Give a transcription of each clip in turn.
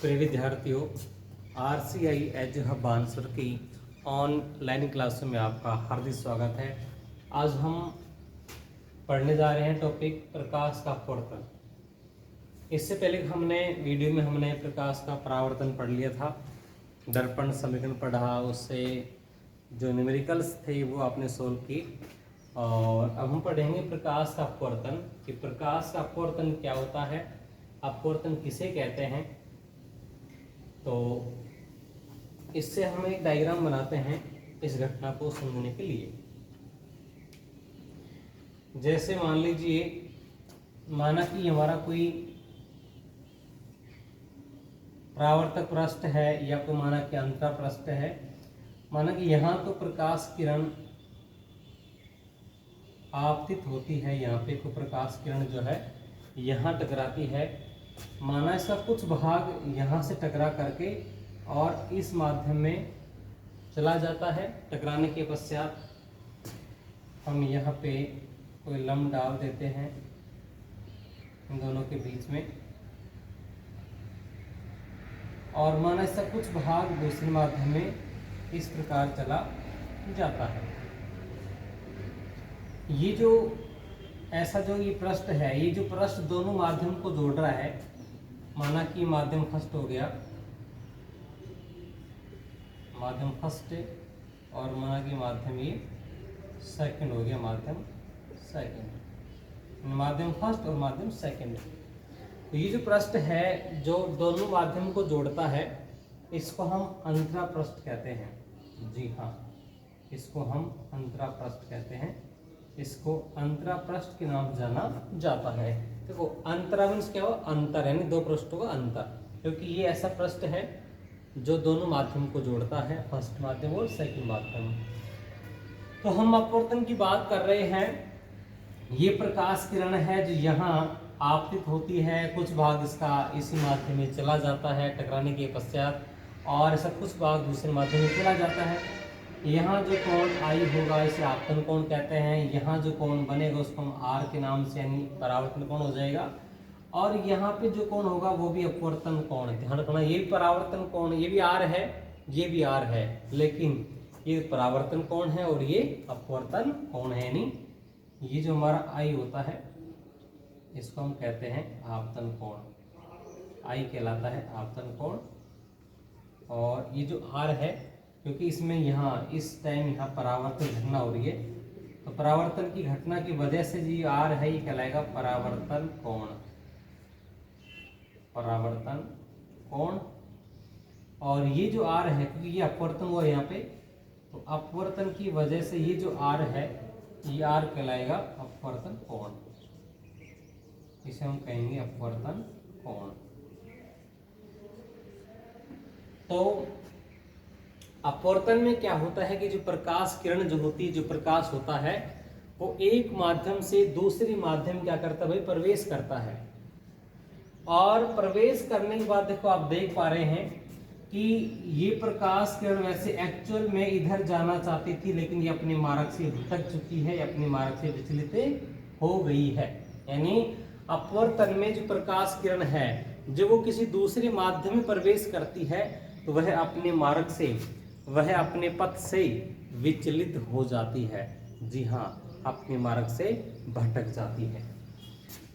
प्रिय विद्यार्थियों, RCI as hub Bansur की ऑनलाइन क्लासों में आपका हार्दिक स्वागत है। आज हम पढ़ने जा रहे हैं टॉपिक प्रकाश का अपवर्तन। इससे पहले वीडियो में हमने प्रकाश का परावर्तन पढ़ लिया था, दर्पण समीकरण पढ़ा, उससे जो न्यूमेरिकल्स थे वो आपने सोल्व की। और अब हम पढ़ेंगे प्रकाश का अपवर्तन कि प्रकाश का अपवर्तन क्या होता है, अपवर्तन किसे कहते हैं। तो इससे हम एक डायग्राम बनाते हैं इस घटना को समझने के लिए। जैसे मान लीजिए, माना कि हमारा कोई परावर्तक पृष्ठ है या कोई माना कि अंतरा पृष्ठ है। माना कि यहाँ तो प्रकाश किरण आपतित होती है, यहाँ पे कोई प्रकाश किरण जो है यहाँ टकराती है। माना इसका कुछ भाग यहाँ से टकरा करके और इस माध्यम में चला जाता है। टकराने के पश्चात हम यहाँ पे कोई लंब डाल देते हैं इन दोनों के बीच में, और माना इसका कुछ भाग दूसरे माध्यम में इस प्रकार चला जाता है। ये जो ऐसा जो ये पृष्ठ है, ये जो पृष्ठ दोनों माध्यम को जोड़ रहा है, माना कि माध्यम फर्स्ट हो गया, माध्यम फर्स्ट, और माना कि माध्यम ये सेकंड हो गया, माध्यम सेकंड, माध्यम फर्स्ट और माध्यम सेकंड। तो ये जो पृष्ठ है जो दोनों माध्यम को जोड़ता है, इसको हम अंतरा पृष्ठ कहते हैं। जी हाँ, इसको हम अंतरा पृष्ठ कहते हैं। इसको अंतरा पृष्ठ के नाम से जाना जाता है। देखो, अंतरा मीन्स क्या हुआ, अंतर, यानी दो पृष्ठों का अंतर, क्योंकि ये ऐसा पृष्ठ है जो दोनों माध्यम को जोड़ता है, फर्स्ट माध्यम और सेकंड माध्यम। तो हम अपवर्तन की बात कर रहे हैं। ये प्रकाश किरण है जो यहाँ आपतित होती है, कुछ भाग इसका इसी माध्यम में चला जाता है टकराने के पश्चात, और ऐसा कुछ भाग दूसरे माध्यम में चला जाता है। यहाँ जो कोण आई होगा इसे आपतन कोण कहते हैं। यहाँ जो कोण बनेगा उसको हम आर के नाम से, यानी परावर्तन कोण हो जाएगा। और यहाँ पे जो कोण होगा वो भी अपवर्तन कोण है। ध्यान रखना, ये भी परावर्तन कोण, ये भी आर है, ये भी आर है, लेकिन ये परावर्तन कोण है और ये अपवर्तन कोण है। यानी ये जो हमारा आई होता है इसको हम कहते हैं आपतन कोण, आई कहलाता है आपतन कोण। और ये जो आर है, क्योंकि इसमें यहाँ इस टाइम यहाँ परावर्तन घटना हो रही है, तो परावर्तन की घटना की वजह से जो आर है ये कहलाएगा परावर्तन कोण, परावर्तन कोण। और ये जो आर है, क्योंकि ये अपवर्तन हुआ यहाँ पे, तो अपवर्तन की वजह से ये जो आर है ये आर कहलाएगा अपवर्तन कोण, इसे हम कहेंगे अपवर्तन कोण। तो अपवर्तन में क्या होता है कि जो प्रकाश किरण जो होती है, जो प्रकाश होता है, वो एक माध्यम से दूसरी माध्यम क्या करता है भाई, प्रवेश करता है। और प्रवेश करने के बाद देखो, आप देख पा रहे हैं कि ये प्रकाश किरण वैसे एक्चुअल में इधर जाना चाहती थी, लेकिन ये अपने मार्ग से भटक चुकी है, अपने मार्ग से विचलित हो गई है। यानी अपवर्तन में जो प्रकाश किरण है, जब वो किसी दूसरे माध्यम में प्रवेश करती है, तो वह अपने मार्ग से, वह अपने पथ से विचलित हो जाती है। जी हाँ, अपने मार्ग से भटक जाती है।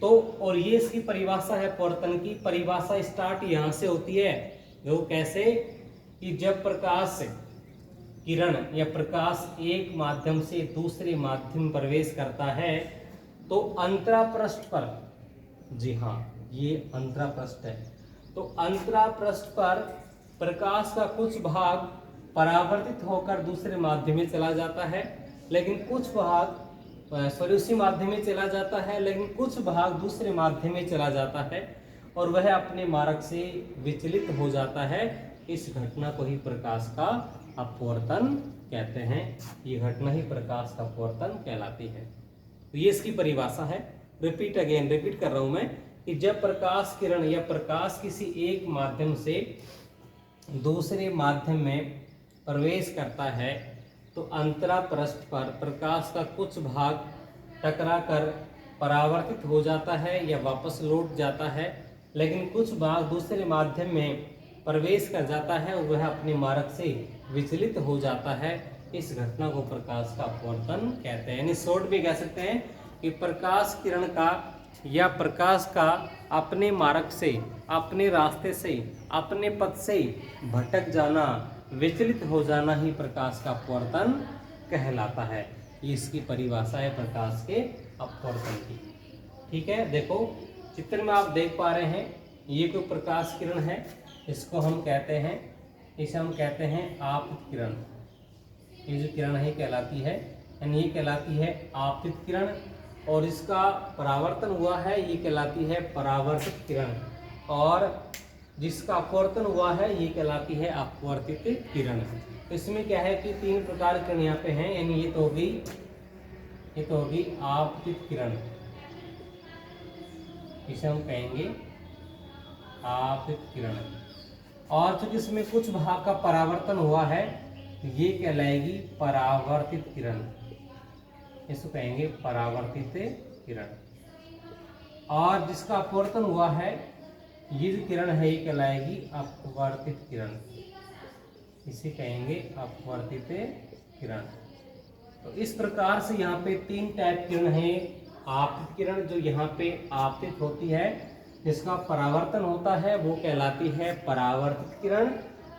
तो और ये इसकी परिभाषा है, अपवर्तन की परिभाषा स्टार्ट यहाँ से होती है। वो कैसे कि जब प्रकाश किरण या प्रकाश एक माध्यम से दूसरे माध्यम में प्रवेश करता है, तो अंतरा पृष्ठ पर, जी हाँ ये अंतरा पृष्ठ है, तो अंतरा पृष्ठ पर प्रकाश का कुछ भाग परावर्तित होकर दूसरे माध्यम में चला जाता है, लेकिन कुछ भाग उसी माध्यम में चला जाता है, लेकिन कुछ भाग दूसरे माध्यम में चला जाता है, और वह अपने मार्ग से विचलित हो जाता है। इस घटना को ही प्रकाश का अपवर्तन कहते हैं। ये घटना ही प्रकाश का अपवर्तन कहलाती है। तो ये इसकी परिभाषा है। रिपीट कर रहा हूं मैं कि जब प्रकाश किरण या प्रकाश किसी एक माध्यम से दूसरे माध्यम में प्रवेश करता है, तो अंतरा पृष्ठ पर प्रकाश का कुछ भाग टकरा कर परावर्तित हो जाता है या वापस लौट जाता है, लेकिन कुछ भाग दूसरे माध्यम में प्रवेश कर जाता है, वह अपने मार्ग से विचलित हो जाता है। इस घटना को प्रकाश का अपवर्तन कहते हैं। यानी शॉर्ट भी कह सकते हैं कि प्रकाश किरण का या प्रकाश का अपने मार्ग से, अपने रास्ते से, अपने पथ से भटक जाना, विचलित हो जाना ही प्रकाश का अपवर्तन कहलाता है। ये इसकी परिभाषा है प्रकाश के अपवर्तन की। ठीक है, देखो चित्र में आप देख पा रहे हैं, ये कोई प्रकाश किरण है, इसको हम कहते हैं, इसे हम कहते हैं आपतित किरण। ये जो किरण है कहलाती है, यानी ये कहलाती है आपतित किरण, और इसका परावर्तन हुआ है ये कहलाती है परावर्तित किरण, और जिसका अपवर्तन हुआ है ये कहलाती है अपवर्तित किरण। इसमें क्या है कि तीन प्रकार की किरण यहाँ पे हैं, यानी ये तो होगी आपतित किरण, इसे हम कहेंगे आपतित किरण। और चूंकि इसमें कुछ भाग का परावर्तन हुआ है ये कहलाएगी परावर्तित किरण, इसको कहेंगे परावर्तित किरण। और जिसका अपवर्तन हुआ है ये जो किरण है ये कहलाएगी अपवर्तित किरण, इसे कहेंगे अपवर्तित किरण। तो इस प्रकार से यहाँ पे तीन टाइप किरण है। आपतित किरण जो यहाँ पे आपतित होती है, जिसका परावर्तन होता है वो कहलाती है परावर्तित किरण,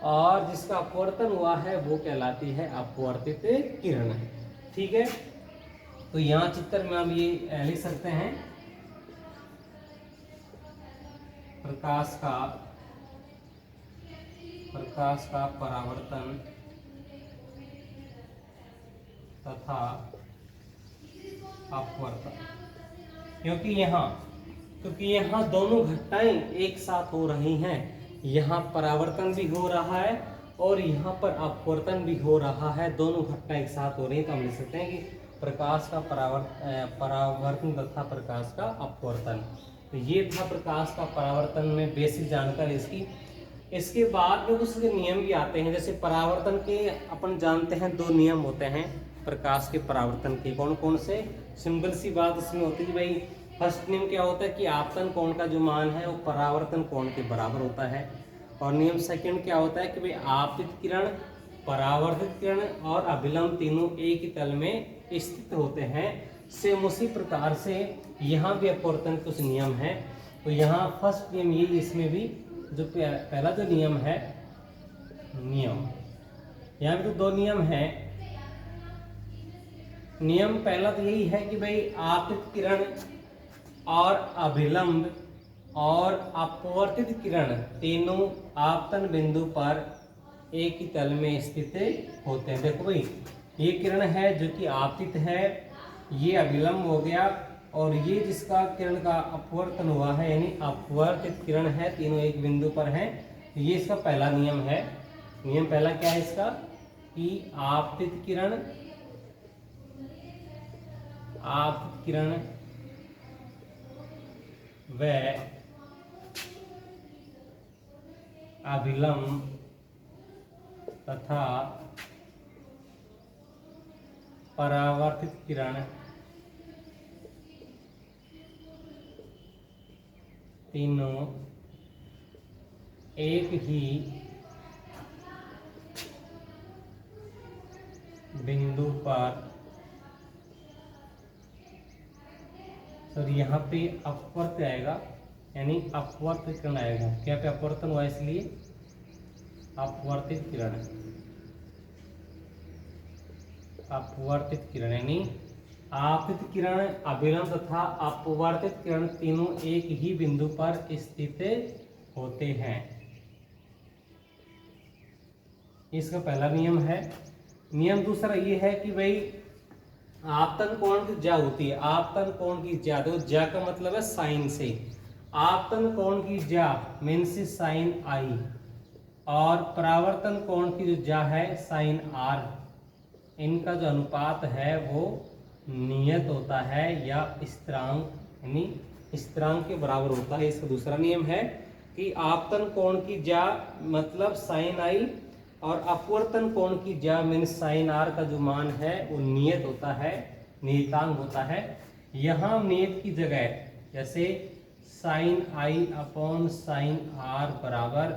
और जिसका अपवर्तन हुआ है वो कहलाती है अपवर्तित किरण। ठीक है, तो यहाँ चित्र में हम ये लिख सकते हैं प्रकाश का परावर्तन तथा अपवर्तन, क्योंकि यहाँ दोनों घटनाएं एक साथ हो रही हैं। यहाँ परावर्तन भी हो रहा है और यहाँ पर अपवर्तन भी हो रहा है, दोनों घटना एक साथ हो रही है। तो हम लिख सकते हैं कि प्रकाश का परावर्तन तथा प्रकाश का अपवर्तन। तो ये था प्रकाश का परावर्तन में बेसिक जानकारी इसकी। इसके बाद में कुछ नियम भी आते हैं, जैसे परावर्तन के अपन जानते हैं दो नियम होते हैं प्रकाश के परावर्तन के। कौन कौन से? सिंपल सी बात इसमें होती है भाई, फर्स्ट नियम क्या होता है कि आपतन कोण का जो मान है वो परावर्तन कोण के बराबर होता है। और नियम सेकंड क्या होता है कि भाई आपतित किरण, परावर्तित किरण और अभिलंब तीनों एक ही तल में स्थित होते हैं। सेम उसी प्रकार से यहाँ भी अपवर्तन कुछ नियम है। तो यहाँ फर्स्ट नियम ये, इसमें भी जो पहला जो नियम है, यहाँ भी तो दो नियम है। नियम पहला तो यही है कि भाई आपतित किरण और अभिलंब और अपवर्तित किरण तीनों आपतन बिंदु पर एक ही तल में स्थित होते हैं। देखो भाई, ये किरण है जो कि आपतित है, ये अभिलंब हो गया, और ये जिसका किरण का अपवर्तन हुआ है यानी अपवर्तित किरण है, तीनों एक बिंदु पर हैं। ये इसका पहला नियम है। नियम पहला क्या है इसका कि आपतित किरण व अभिलंब तथा परावर्तित किरण तीनों एक ही बिंदु पर, सर यहाँ पे अपवर्त आएगा यानी अपवर्तित किरण आएगा। क्या पे अपवर्तन हुआ इसलिए अपवर्तित किरण, अपवर्तित किरण यानी आपतित किरण, अभिलंब तथा अपवर्तित किरण तीनों एक ही बिंदु पर स्थित होते हैं। इसका पहला नियम है। नियम दूसरा ये है कि भाई आपतन कोण की ज्या होती है, आपतन कोण की ज्या, तो ज्या का मतलब है साइन से। आपतन कोण की ज्या मीन्स साइन आई, और परावर्तन कोण की जो ज्या है साइन आर, इनका जो अनुपात है वो नियत होता है या स्थिरांक, यानी स्थिरांक के बराबर होता है। इसका दूसरा नियम है कि आपतन कोण की ज्या मतलब साइन आई, और अपवर्तन कोण की ज्या मीन साइन आर का जो मान है वो नियत होता है, नियतांक होता है। यहाँ नियत की जगह जैसे sine i upon sine r बराबर,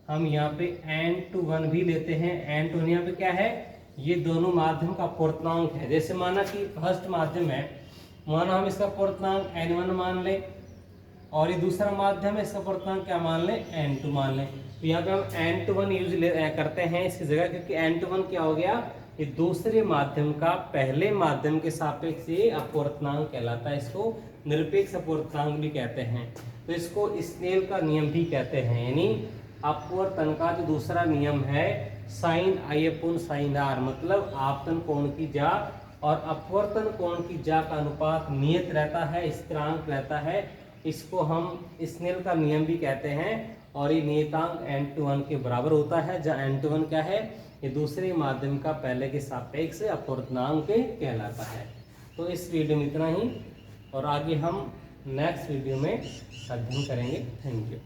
हम यहाँ पे n/1 भी लेते हैं। n/1 यहाँ पे क्या है, ये दोनों माध्यम का पूर्णांक है। जैसे माना कि फर्स्ट माध्यम है, माना हम इसका पूर्णांक n1 मान लें, और ये दूसरा माध्यम है, इसका पूर्णांक क्या मान लें, n2 मान लें। तो यहाँ पे हम n/1 यूज करते हैं इसकी जगह, क्योंकि n/1 क्या हो गया, ये दूसरे माध्यम का पहले माध्यम के सापेक्ष ये अपूर्णांक कहलाता है। इसको निरपेक्ष अपूर्णांक भी कहते हैं। तो इसको स्नेल का नियम भी कहते हैं, यानी अपवर्तन का जो दूसरा नियम है sine i upon sine r, मतलब आपतन कोण की जा और अपवर्तन कोण की जा का अनुपात नियत रहता है, स्थिरांक रहता है। इसको हम स्नेल का नियम भी कहते हैं, और ये नियतांक n/1 के बराबर होता है, जहाँ n/1 क्या है, ये दूसरे माध्यम का पहले के सापेक्ष अपूर्णांक कहलाता है। तो इस वीडियो में इतना ही, और आगे हम नेक्स्ट वीडियो में अध्ययन करेंगे। Thank you.